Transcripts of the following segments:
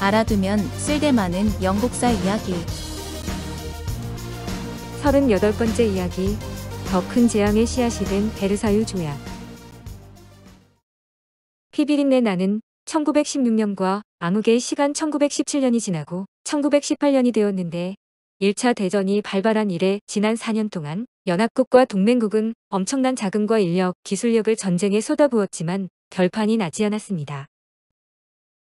알아두면 쓸데많은 영국사 이야기. 38번째 이야기. 더 큰 재앙의 씨앗이 된 베르사유 조약. 피비린내 나는 1916년과 암흑의 시간 1917년이 지나고 1918년이 되었는데 1차 대전이 발발한 이래 지난 4년 동안 연합국과 동맹국은 엄청난 자금과 인력, 기술력을 전쟁에 쏟아부었지만 결판이 나지 않았습니다.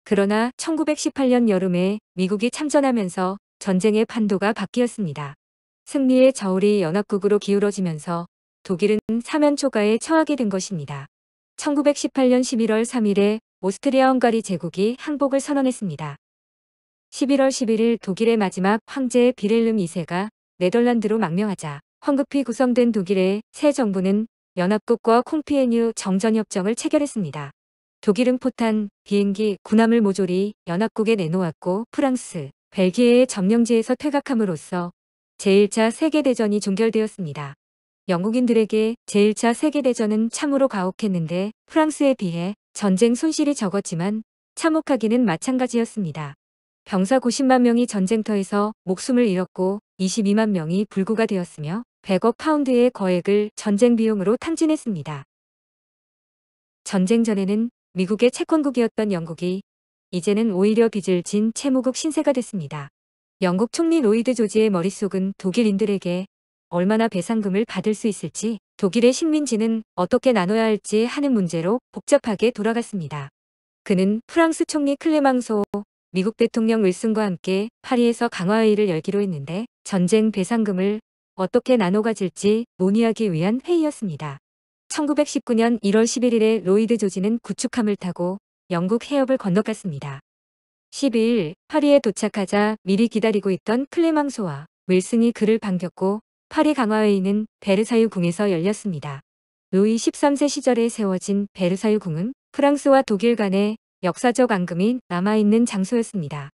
그러나 1918년 여름에 미국이 참전하면서 전쟁의 판도가 바뀌었습니다. 승리의 저울이 연합국으로 기울어지면서 독일은 사면 초가에 처하게 된 것입니다. 1918년 11월 3일에 오스트리아-헝가리 제국이 항복을 선언했습니다. 11월 11일 독일의 마지막 황제 비렐름 2세가 네덜란드로 망명하자 황급히 구성된 독일의 새 정부는 연합국과 콩피에뉴 정전협정을 체결했습니다. 독일은 포탄, 비행기, 군함을 모조리 연합국에 내놓았고 프랑스, 벨기에의 점령지에서 퇴각함으로써 제1차 세계대전이 종결되었습니다. 영국인들에게 제1차 세계대전은 참으로 가혹했는데 프랑스에 비해 전쟁 손실이 적었지만 참혹하기는 마찬가지였습니다. 병사 90만 명이 전쟁터에서 목숨을 잃었고 22만 명이 불구가 되었으며 100억 파운드의 거액을 전쟁 비용으로 탕진했습니다. 전쟁 전에는 미국의 채권국이었던 영국이 이제는 오히려 빚을 진 채무국 신세가 됐습니다. 영국 총리 로이드 조지의 머릿속은 독일인들에게 얼마나 배상금을 받을 수 있을지, 독일의 식민지는 어떻게 나눠야 할지 하는 문제로 복잡하게 돌아갔습니다. 그는 프랑스 총리 클레망소, 미국 대통령 윌슨과 함께 파리에서 강화회의를 열기로 했는데 전쟁 배상금을 어떻게 나눠 가질지 논의하기 위한 회의였습니다. 1919년 1월 11일에 로이드 조지는 구축함을 타고 영국 해협을 건너갔습니다. 12일 파리에 도착하자 미리 기다리고 있던 클레망소와 윌슨이 그를 반겼고 파리 강화회의는 베르사유 궁에서 열렸습니다. 루이 13세 시절에 세워진 베르사유 궁은 프랑스와 독일 간의 역사적 앙금이 남아있는 장소였습니다.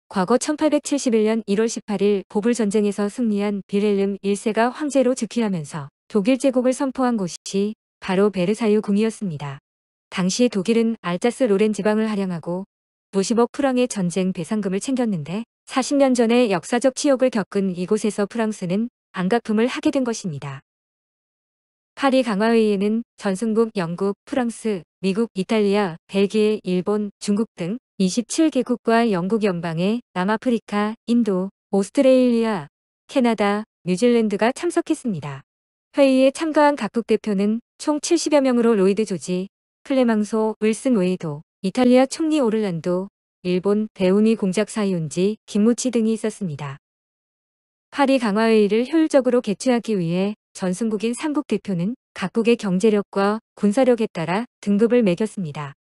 과거 1871년 1월 18일 보불 전쟁에서 승리한 비렐름 1세가 황제로 즉위하면서 독일 제국을 선포한 곳이 바로 베르사유 궁이었습니다. 당시 독일은 알자스 로렌 지방을 할양하고 수십억 프랑의 전쟁 배상금을 챙겼는데 40년 전에 역사적 치욕을 겪은 이곳에서 프랑스는 안가품을 하게 된 것입니다. 파리 강화회의에는 전승국 영국, 프랑스, 미국, 이탈리아, 벨기에, 일본, 중국 등 27개국과 영국 연방의 남아프리카, 인도, 오스트레일리아, 캐나다, 뉴질랜드가 참석했습니다. 회의에 참가한 각국 대표는 총 70여 명으로 로이드 조지, 클레망소, 윌슨 웨이도, 이탈리아 총리 오를란도, 일본 대우미 공작 사이온지 김무치 등이 있었습니다. 파리 강화회의를 효율적으로 개최하기 위해 전승국인 3국 대표는 각국의 경제력과 군사력에 따라 등급을 매겼습니다.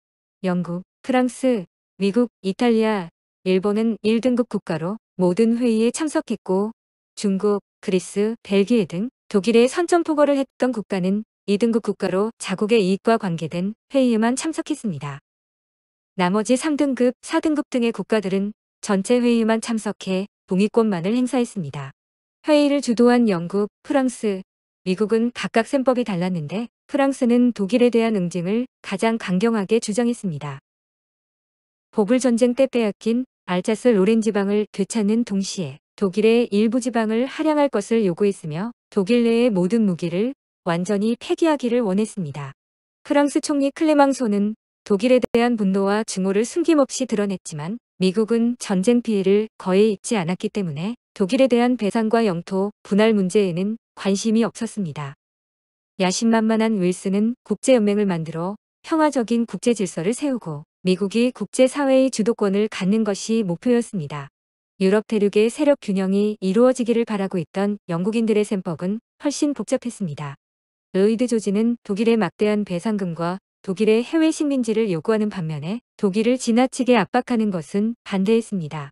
영국, 프랑스, 미국, 이탈리아, 일본은 1등급 국가로 모든 회의에 참석했고 중국, 그리스, 벨기에 등 독일에 선전포고를 했던 국가는 2등급 국가로 자국의 이익과 관계된 회의에만 참석했습니다. 나머지 3등급, 4등급 등의 국가들은 전체 회의에만 참석해 동의권만을 행사했습니다. 회의를 주도한 영국, 프랑스, 미국은 각각 셈법이 달랐는데 프랑스는 독일에 대한 응징을 가장 강경하게 주장했습니다. 보불 전쟁 때 빼앗긴 알자스 로렌 지방을 되찾는 동시에 독일의 일부 지방을 할양할 것을 요구했으며 독일 내의 모든 무기를 완전히 폐기하기를 원했습니다. 프랑스 총리 클레망소는 독일에 대한 분노와 증오를 숨김없이 드러냈지만 미국은 전쟁 피해를 거의 입지 않았기 때문에 독일에 대한 배상과 영토 분할 문제에는 관심이 없었습니다. 야심만만한 윌슨은 국제연맹을 만들어 평화적인 국제 질서를 세우고 미국이 국제사회의 주도권을 갖는 것이 목표였습니다. 유럽 대륙의 세력 균형이 이루어지기를 바라고 있던 영국인들의 셈법은 훨씬 복잡했습니다. 로이드 조지는 독일의 막대한 배상금과 독일의 해외 식민지를 요구하는 반면에 독일을 지나치게 압박하는 것은 반대했습니다.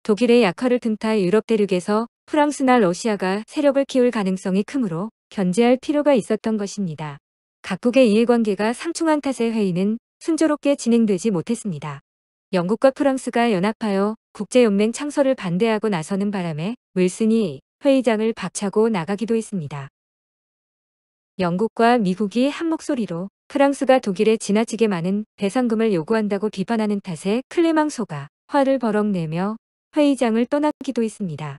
독일의 약화를 틈타 유럽 대륙에서 프랑스나 러시아가 세력을 키울 가능성이 크므로 견제할 필요가 있었던 것입니다. 각국의 이해관계가 상충한 탓에 회의는 순조롭게 진행되지 못했습니다. 영국과 프랑스가 연합하여 국제연맹 창설을 반대하고 나서는 바람에 윌슨이 회의장을 박차고 나가기도 했습니다. 영국과 미국이 한 목소리로 프랑스가 독일에 지나치게 많은 배상금을 요구한다고 비판하는 탓에 클레망소가 화를 버럭 내며 회의장을 떠나기도 했습니다.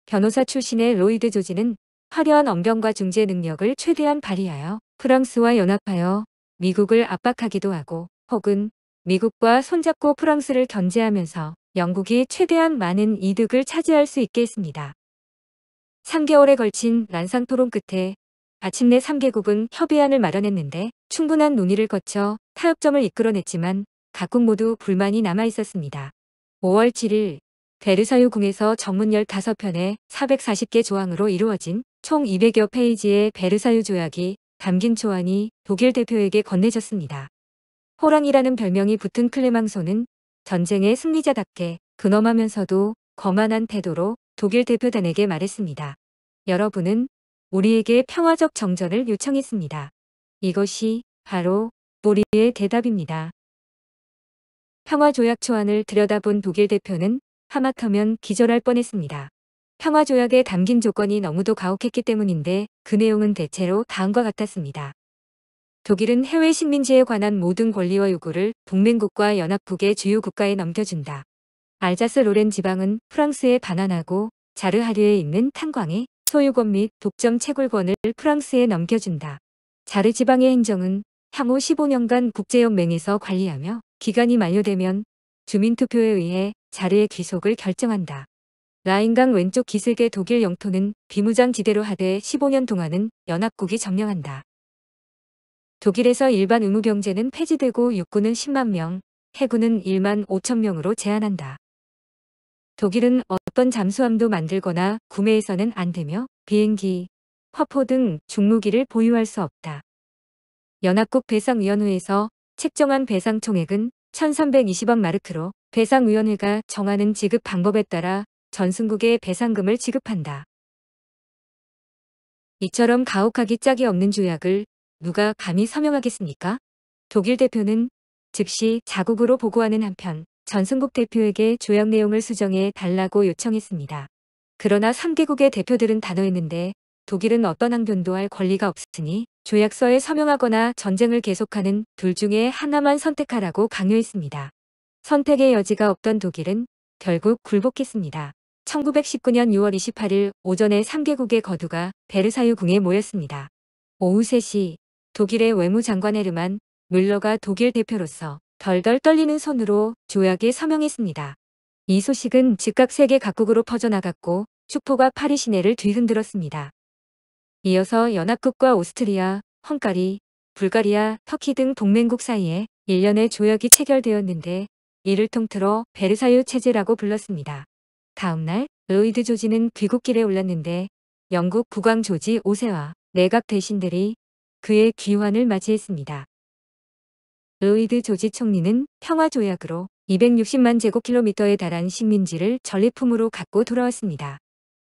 변호사 출신의 로이드 조지는 화려한 언변과 중재 능력을 최대한 발휘하여 프랑스와 연합하여 미국을 압박하기도 하고 혹은 미국과 손잡고 프랑스를 견제하면서 영국이 최대한 많은 이득을 차지할 수 있게 했습니다. 3개월에 걸친 난상 토론 끝에 마침내 3개국은 협의안을 마련했는데 충분한 논의를 거쳐 타협점을 이끌어냈지만 각국 모두 불만이 남아 있었습니다. 5월 7일 베르사유 궁에서 전문 15편의 440개 조항으로 이루어진 총 200여 페이지의 베르사유 조약이 담긴 초안이 독일 대표에게 건네졌습니다. 호랑이라는 별명이 붙은 클레망소는 전쟁의 승리자답게 근엄하면서도 거만한 태도로 독일 대표단에게 말했습니다. 여러분은 우리에게 평화적 정전을 요청했습니다. 이것이 바로 우리의 대답입니다. 평화조약 초안을 들여다본 독일 대표는 하마터면 기절할 뻔했습니다. 평화조약에 담긴 조건이 너무도 가혹했기 때문인데 그 내용은 대체로 다음과 같았습니다. 독일은 해외 식민지에 관한 모든 권리와 요구를 동맹국과 연합국의 주요 국가에 넘겨준다. 알자스 로렌 지방은 프랑스에 반환하고 자르하류에 있는 탄광의 소유권 및 독점 채굴권을 프랑스에 넘겨준다. 자르 지방의 행정은 향후 15년간 국제연맹에서 관리하며 기간이 만료되면 주민투표에 의해 자르의 귀속을 결정한다. 라인강 왼쪽 기슭의 독일 영토는 비무장지대로 하되 15년 동안은 연합국이 점령한다. 독일에서 일반 의무병제는 폐지되고 육군은 10만 명, 해군은 1만 5천 명으로 제한한다. 독일은 어떤 잠수함도 만들거나 구매해서는 안 되며 비행기, 화포 등 중무기를 보유할 수 없다. 연합국 배상위원회에서 책정한 배상 총액은 1320억 마르크로 배상위원회가 정하는 지급 방법에 따라 전승국에 배상금을 지급한다. 이처럼 가혹하기 짝이 없는 조약을 누가 감히 서명하겠습니까? 독일 대표는 즉시 자국으로 보고하는 한편 전승국 대표에게 조약 내용을 수정해 달라고 요청했습니다. 그러나 3개국의 대표들은 단호했는데 독일은 어떤 항변도 할 권리가 없으니 조약서에 서명하거나 전쟁을 계속하는 둘 중에 하나만 선택하라고 강요했습니다. 선택의 여지가 없던 독일은 결국 굴복했습니다. 1919년 6월 28일 오전에 3개국의 거두가 베르사유 궁에 모였습니다. 오후 3시 독일의 외무장관 헤르만 뮬러가 독일 대표로서 덜덜 떨리는 손으로 조약에 서명했습니다. 이 소식은 즉각 세계 각국으로 퍼져나갔고 축포가 파리 시내를 뒤흔들었습니다. 이어서 연합국과 오스트리아, 헝가리, 불가리아, 터키 등 동맹국 사이에 일련의 조약이 체결되었는데 이를 통틀어 베르사유 체제라고 불렀습니다. 다음날 로이드 조지는 귀국길에 올랐는데 영국 국왕 조지 5세와 내각 대신들이 그의 귀환을 맞이했습니다. 로이드 조지 총리는 평화조약으로 260만 제곱킬로미터에 달한 식민지를 전리품으로 갖고 돌아왔습니다.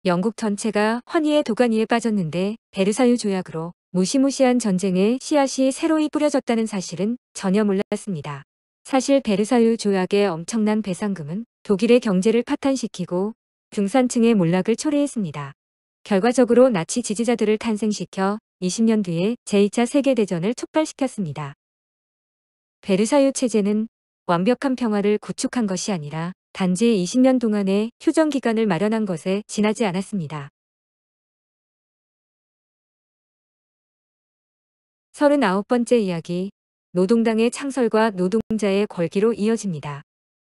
영국 전체가 환희의 도가니에 빠졌는데 베르사유 조약으로 무시무시한 전쟁의 씨앗이 새로이 뿌려졌다는 사실은 전혀 몰랐습니다. 사실 베르사유 조약의 엄청난 배상금은 독일의 경제를 파탄시키고 중산층의 몰락을 초래했습니다. 결과적으로 나치 지지자들을 탄생시켜 20년 뒤에 제2차 세계대전을 촉발시켰습니다. 베르사유 체제는 완벽한 평화를 구축한 것이 아니라 단지 20년 동안의 휴전 기간을 마련한 것에 지나지 않았습니다. 39번째 이야기, 노동당의 창설과 노동자의 걸기로 이어집니다.